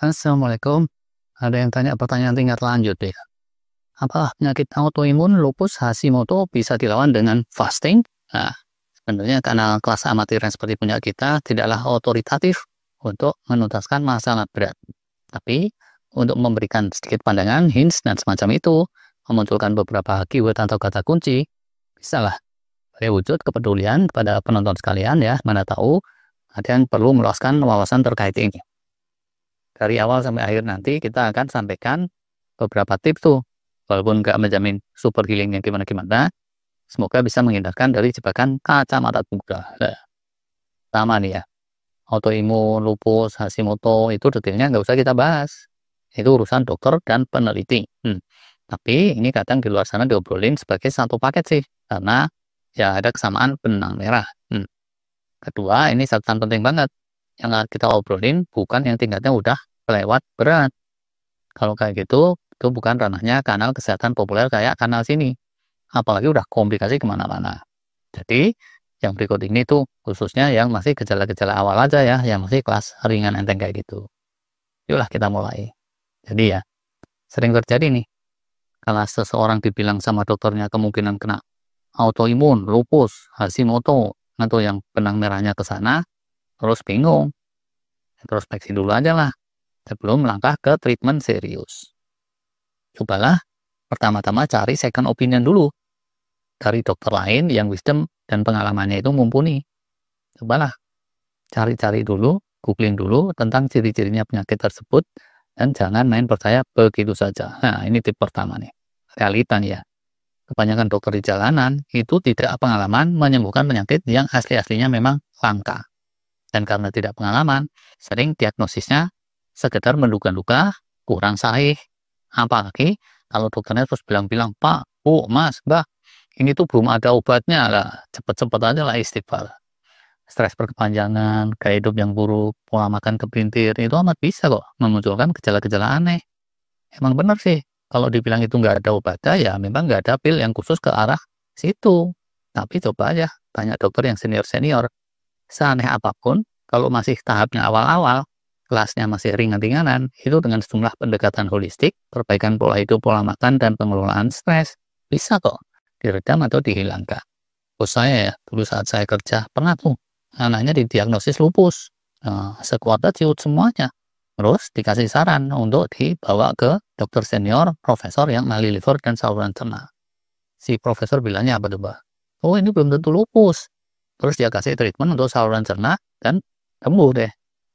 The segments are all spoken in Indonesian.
Assalamualaikum. Ada yang tanya pertanyaan tingkat lanjut ya. Apakah penyakit autoimun lupus Hashimoto bisa dilawan dengan fasting? Nah, sebenarnya karena kelas amatiran seperti punya kita tidaklah otoritatif untuk menuntaskan masalah berat. Tapi untuk memberikan sedikit pandangan, hints, dan semacam itu, memunculkan beberapa keyword atau kata kunci, bisalah beri wujud kepedulian kepada penonton sekalian ya, mana tahu ada yang perlu meluaskan wawasan terkait ini. Dari awal sampai akhir nanti kita akan sampaikan beberapa tips tuh. Walaupun nggak menjamin super healingnya gimana-gimana, semoga bisa menghindarkan dari jebakan kacamata kuda. Nah, pertama nih ya, autoimun, lupus, Hashimoto, itu detailnya nggak usah kita bahas. Itu urusan dokter dan peneliti. Tapi ini kadang di luar sana diobrolin sebagai satu paket sih, karena ya ada kesamaan benang merah. Kedua, ini catatan penting banget. Yang kita obrolin bukan yang tingkatnya udah kelewat berat. Kalau kayak gitu, itu bukan ranahnya kanal kesehatan populer kayak kanal sini. Apalagi udah komplikasi kemana-mana. Jadi, yang berikut ini tuh khususnya yang masih gejala-gejala awal aja ya, yang masih kelas ringan enteng kayak gitu. Yuklah kita mulai. Jadi ya, sering terjadi nih, kalau seseorang dibilang sama dokternya kemungkinan kena autoimun, lupus, Hashimoto, atau yang benang merahnya ke sana, terus bingung. Introspeksi dulu aja lah, sebelum melangkah ke treatment serius. Cobalah pertama-tama cari second opinion dulu dari dokter lain yang wisdom dan pengalamannya itu mumpuni. Cobalah cari-cari dulu, googling dulu tentang ciri-cirinya penyakit tersebut, dan jangan main percaya begitu saja. Nah, ini tip pertama nih. Realita nih ya. Kebanyakan dokter di jalanan itu tidak pengalaman menyembuhkan penyakit yang asli-aslinya memang langka. Dan karena tidak pengalaman, sering diagnosisnya sekedar menduga-duga, kurang sahih. Apalagi kalau dokternya terus bilang-bilang, Pak, Bu, Mas, Mbak, ini tuh belum ada obatnya lah. Cepet-cepet aja lah istighfar. Stres berkepanjangan, gaya hidup yang buruk, pola makan kepelintir, itu amat bisa kok memunculkan gejala-gejala aneh. Emang bener sih, kalau dibilang itu nggak ada obatnya, ya memang nggak ada pil yang khusus ke arah situ. Tapi coba aja, tanya dokter yang senior-senior. Seaneh apapun, kalau masih tahapnya awal-awal, kelasnya masih ringan-ringanan, itu dengan sejumlah pendekatan holistik, perbaikan pola hidup, pola makan, dan pengelolaan stres, bisa kok diredam atau dihilangkan. Bos saya ya, dulu saat saya kerja, pernah tuh, anaknya didiagnosis lupus. Sekuatnya ciut semuanya. Terus dikasih saran untuk dibawa ke dokter senior, profesor yang ahli liver dan saluran cerna. Si profesor bilangnya apa tuh, Mbak? Oh, ini belum tentu lupus. Terus dia kasih treatment untuk saluran cerna dan sembuh deh.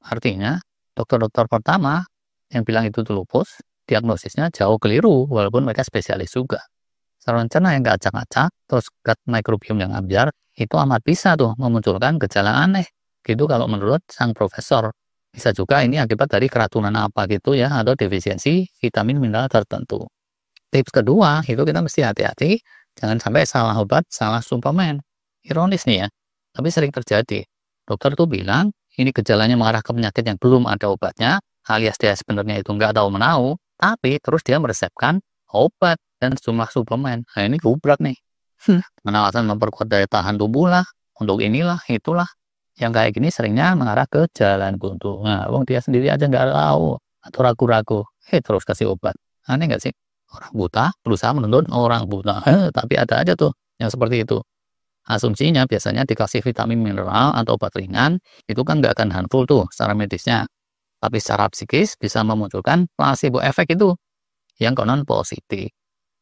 Artinya, dokter-dokter pertama yang bilang itu tuh lupus, diagnosisnya jauh keliru walaupun mereka spesialis juga. Saluran cerna yang nggak acak-acak, terus gut microbiome yang ambiar, itu amat bisa tuh memunculkan gejala aneh. Gitu kalau menurut sang profesor. Bisa juga ini akibat dari keracunan apa gitu ya, atau defisiensi vitamin mineral tertentu. Tips kedua, itu kita mesti hati-hati, jangan sampai salah obat, salah suplemen. Ironis nih ya, tapi sering terjadi. Dokter tuh bilang, ini gejalanya mengarah ke penyakit yang belum ada obatnya, alias dia sebenarnya itu nggak tahu menau, tapi terus dia meresepkan obat dan sejumlah suplemen. Nah, ini gubrak nih. Dengan alasan memperkuat daya tahan tubuh lah, untuk inilah, itulah. Yang kayak gini seringnya mengarah ke jalan buntu. Nah, wong dia sendiri aja nggak tahu, atau ragu-ragu, terus kasih obat. Aneh nggak sih? Orang buta berusaha menuntut orang buta. Tapi ada aja tuh yang seperti itu. Asumsinya biasanya dikasih vitamin mineral atau obat ringan, itu kan nggak akan harmful tuh secara medisnya. Tapi secara psikis bisa memunculkan placebo efek itu, yang konon positif.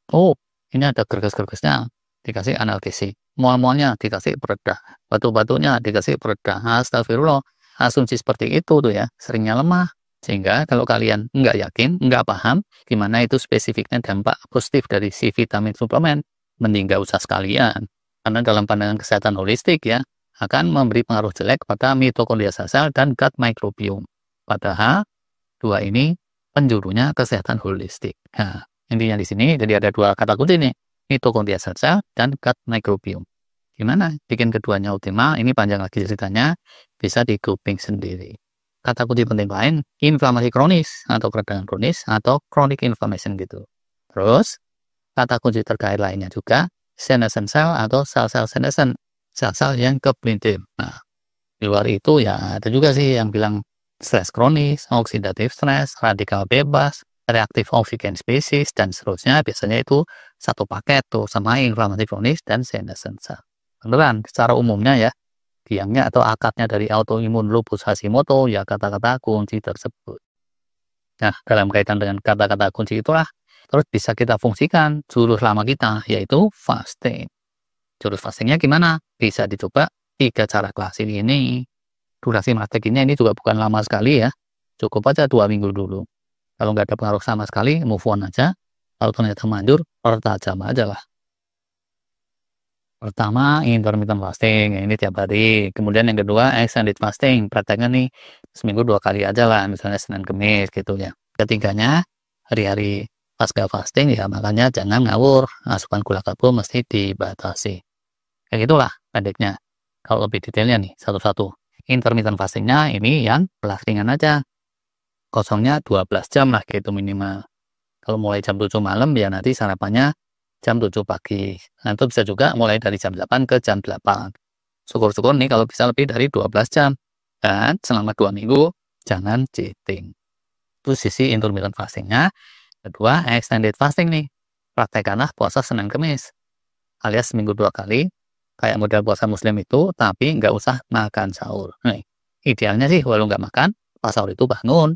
Oh, ini ada gerges-gergesnya, dikasih analgesik. Mual-mualnya dikasih peredah. Batu-batunya dikasih peredah. Astagfirullah. Asumsi seperti itu tuh ya, seringnya lemah. Sehingga kalau kalian nggak yakin, nggak paham gimana itu spesifiknya dampak positif dari si vitamin suplemen, mending nggak usah sekalian. Karena dalam pandangan kesehatan holistik ya, akan memberi pengaruh jelek pada mitokondria sel dan gut microbiome. Padahal, dua ini penjurunya kesehatan holistik. Nah, intinya di sini jadi ada dua kata kunci nih, mitokondria sel dan gut microbiome. Gimana bikin keduanya optimal? Ini panjang lagi ceritanya, bisa di grouping sendiri. Kata kunci penting lain, inflamasi kronis atau peradangan kronis atau chronic inflammation gitu. Terus, kata kunci terkait lainnya juga, senescent cell atau sel-sel senescent, sel-sel yang kepelintir. Nah, di luar itu ya ada juga sih yang bilang stres kronis, oksidatif stres, radikal bebas, reaktif oksigen spesies, dan seterusnya. Biasanya itu satu paket tuh sama inflamasi kronis dan senescensa. Beneran, secara umumnya ya, biangnya atau akadnya dari autoimun lupus Hashimoto ya kata-kata kunci tersebut. Nah, dalam kaitan dengan kata-kata kunci itulah terus bisa kita fungsikan jurus lama kita, yaitu fasting. Jurus fastingnya gimana? Bisa dicoba 3 cara klasik ini. Durasi prakteknya ini juga bukan lama sekali ya, cukup aja 2 minggu dulu. Kalau nggak ada pengaruh sama sekali, move on aja. Kalau ternyata manjur, pertajam aja lah. Pertama, intermittent fasting, ya ini tiap hari. Kemudian yang kedua, extended fasting. Prakteknya nih seminggu 2 kali aja lah, misalnya Senin Kemis gitu ya. Ketiganya, hari-hari pasca fasting ya makanya jangan ngawur. Asupan gula karbo mesti dibatasi. Kayak gitulah pendeknya. Kalau lebih detailnya nih, satu-satu. Intermittent fastingnya ini yang ringan aja. Kosongnya 12 jam lah gitu minimal. Kalau mulai jam 7 malam ya nanti sarapannya jam 7 pagi. Nah, itu bisa juga mulai dari jam 8 ke jam 8. Syukur-syukur nih kalau bisa lebih dari 12 jam. Dan selama 2 minggu jangan cheating. Itu sisi intermittent fastingnya. Kedua, extended fasting nih. Praktekkanlah puasa Senin Kemis. Alias seminggu 2 kali. Kayak model puasa muslim itu, tapi nggak usah makan sahur. Nih, idealnya sih walau nggak makan, pas sahur itu bangun.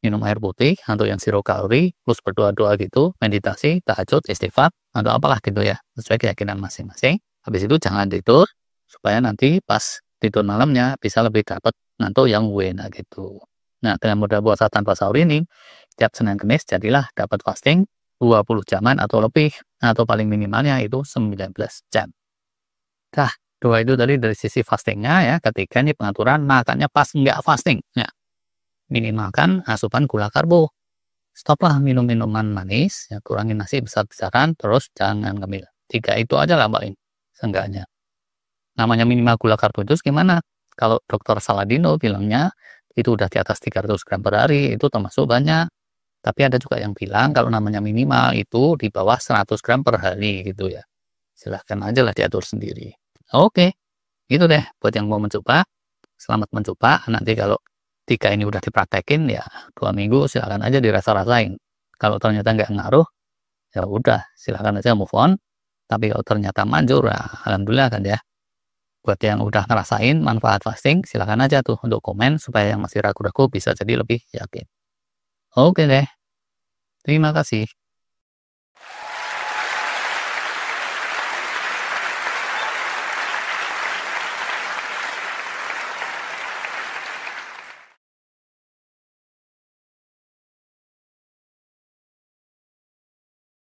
Minum air putih, atau yang zero kalori, terus berdoa-doa gitu, meditasi, tahajud, istighfar, atau apalah gitu ya, sesuai keyakinan masing-masing. Habis itu jangan tidur, supaya nanti pas tidur malamnya bisa lebih dapat ngantuk yang wena gitu. Nah, dengan modal puasa tanpa sahur ini, tiap Senin Kemis jadilah dapat fasting 20 jaman atau lebih, atau paling minimalnya itu 19 jam. Nah, dua itu tadi dari sisi fastingnya ya, ketiga ini pengaturan makannya pas nggak fasting. Ya, minimalkan asupan gula karbo. Stoplah minum minuman manis, ya, kurangin nasi besar-besaran, terus jangan ngemil. 3 itu aja lah paling, seenggaknya. Namanya minimal gula karbo itu gimana? Kalau Dr. Saladino bilangnya, itu udah di atas 300 gram per hari, itu termasuk banyak. Tapi ada juga yang bilang kalau namanya minimal itu di bawah 100 gram per hari gitu ya. Silahkan aja lah diatur sendiri. Oke, gitu deh buat yang mau mencoba. Selamat mencoba. Nanti kalau 3 ini udah dipraktekin ya 2 minggu silahkan aja dirasa-rasain. Kalau ternyata nggak ngaruh, ya udah silahkan aja move on. Tapi kalau ternyata manjur, ya alhamdulillah kan ya. Buat yang udah ngerasain manfaat fasting, silahkan aja tuh untuk komen supaya yang masih ragu-ragu bisa jadi lebih yakin. Oke deh, terima kasih.